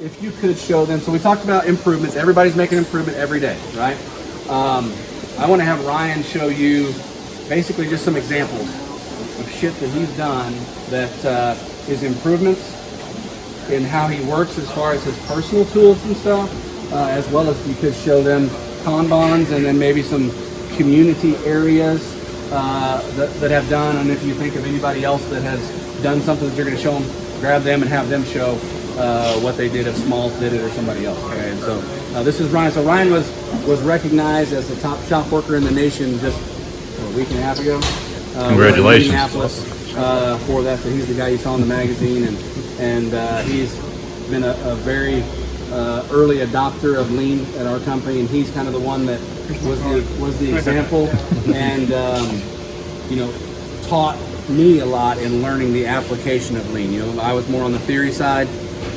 if you could show them, so we talked about improvements. Everybody's making improvement every day, right? I want to have Ryan show you basically just some examples of shit that he's done that is improvements in how he works as far as his personal tools and stuff, as well as you could show them Kanbans and then maybe some community areas that have done. And if you think of anybody else that has done something that you're going to show them, grab them and have them show what they did, if Smalls did it or somebody else. Okay, and so this is Ryan. So Ryan was recognized as the top shop worker in the nation just a week and a half ago. Congratulations. In Indianapolis for that. So he's the guy you saw in the magazine, and he's been a very early adopter of lean at our company, and he's kind of the one that was the example, and taught me a lot in learning the application of lean. I was more on the theory side.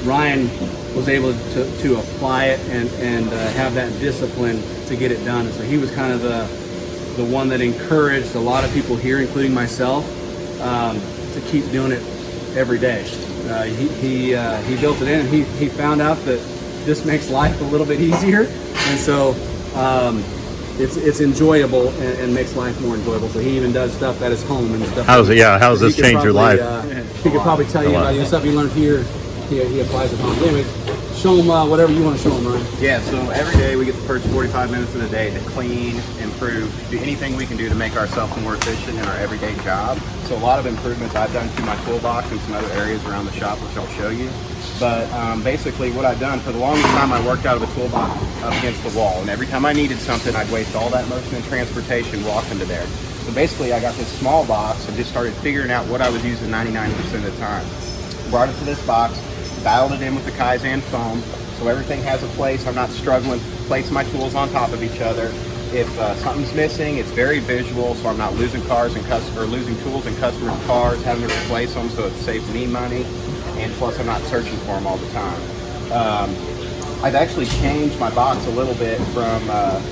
Ryan was able to apply it and have that discipline to get it done. And so he was kind of the one that encouraged a lot of people here, including myself, to keep doing it every day. He built it in, and he found out that this makes life a little bit easier, and so it's enjoyable and makes life more enjoyable. So he even does stuff at his home and stuff. How does this change your life? He could probably tell you about the stuff he learned here. He applies at home. Anyways, show him whatever you want to show him, Ryan. Yeah, so every day we get the first 45 minutes of the day to clean, improve, do anything we can do to make ourselves more efficient in our everyday job. So a lot of improvements I've done to my toolbox and some other areas around the shop, which I'll show you. But basically what I've done, for the longest time I worked out of a toolbox up against the wall, and every time I needed something I'd waste all that motion and transportation walking to there. So basically I got this small box and just started figuring out what I was using 99% of the time. Brought it to this box, dialed it in with the Kaizen foam, so everything has a place. I'm not struggling to place my tools on top of each other. If something's missing, it's very visual, so I'm not losing losing tools in customers' cars, having to replace them, so it saves me money, and plus I'm not searching for them all the time. I've actually changed my box a little bit from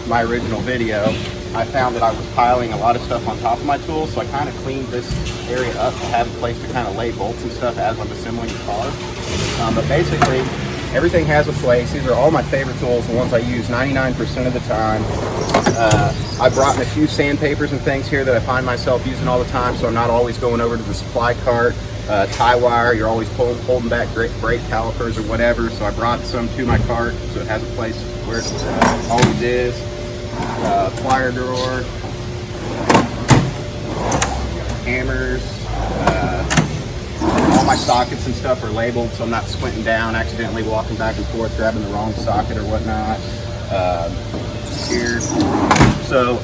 my original video. I found that I was piling a lot of stuff on top of my tools, so I kind of cleaned this area up to have a place to kind of lay bolts and stuff as I'm assembling the car. But basically, everything has a place. These are all my favorite tools, the ones I use 99% of the time. I brought in a few sandpapers and things here that I find myself using all the time, so I'm not always going over to the supply cart. Tie wire, you're always holding back brake calipers or whatever, so I brought some to my cart so it has a place where it always is. Plier drawer, hammers, all my sockets and stuff are labeled so I'm not squinting down, accidentally walking back and forth, grabbing the wrong socket or whatnot. Here. So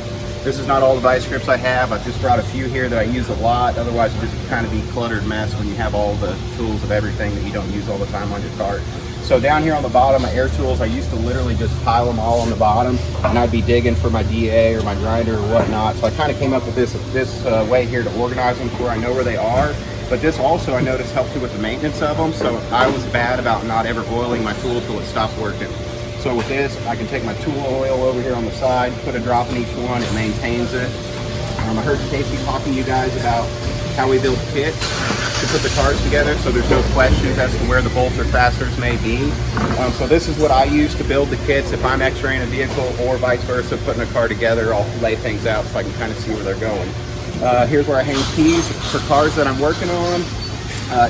this is not all the vice grips I have. I've just brought a few here that I use a lot. Otherwise, it just kind of be cluttered mess when you have all the tools of everything that you don't use all the time on your cart. So down here on the bottom, my air tools, I used to literally just pile them all on the bottom, and I'd be digging for my DA or my grinder or whatnot. So I kind of came up with this way here to organize them to where I know where they are. But this also, I noticed, helped you with the maintenance of them. So I was bad about not ever oiling my tool till it stopped working. So with this, I can take my tool oil over here on the side, put a drop in each one, it maintains it. I heard Casey talking to you guys about how we build kits to put the cars together, so there's no questions as to where the bolts or fasteners may be. So this is what I use to build the kits. If I'm x-raying a vehicle or vice versa, putting a car together, I'll lay things out so I can kind of see where they're going. Here's where I hang keys for cars that I'm working on.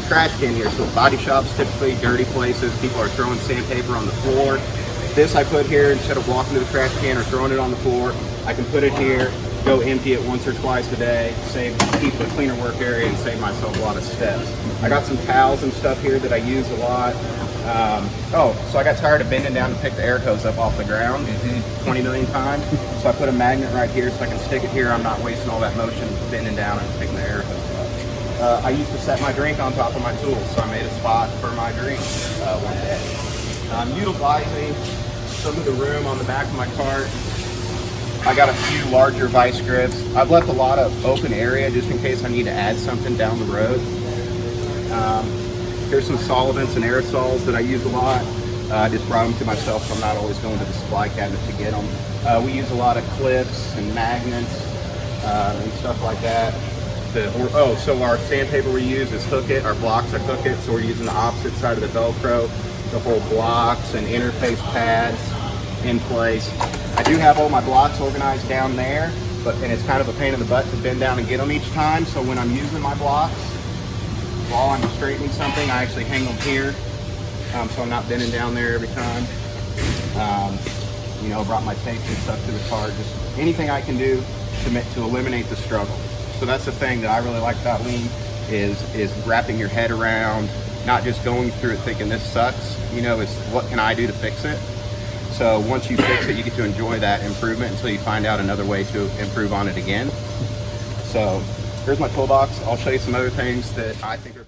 Trash can here, so body shops, typically dirty places, people are throwing sandpaper on the floor. This I put here instead of walking to the trash can or throwing it on the floor. I can put it here, go empty it once or twice a day, keep a cleaner work area and save myself a lot of steps. I got some towels and stuff here that I use a lot. So I got tired of bending down to pick the air hose up off the ground 20 million times. So I put a magnet right here so I can stick it here. I'm not wasting all that motion bending down and picking the air hose up. I used to set my drink on top of my tools, so I made a spot for my drink one day. I'm utilizing some of the room on the back of my cart. I got a few larger vice grips. I've left a lot of open area just in case I need to add something down the road. Here's some solvents and aerosols that I use a lot. I just brought them to myself, so I'm not always going to the supply cabinet to get them. We use a lot of clips and magnets and stuff like that. So our sandpaper we use is Hook It. Our blocks are Hook It, so we're using the opposite side of the Velcro. the whole blocks and interface pads in place. I do have all my blocks organized down there, and it's kind of a pain in the butt to bend down and get them each time. So when I'm using my blocks, while I'm straightening something, I actually hang them here, so I'm not bending down there every time. You know, brought my tapes and stuff to the car. Just anything I can do to eliminate the struggle. So that's the thing that I really like about lean is wrapping your head around, not just going through it thinking this sucks. You know, it's what can I do to fix it. So once you fix it, you get to enjoy that improvement until you find out another way to improve on it again. So here's my toolbox. I'll show you some other things that I think are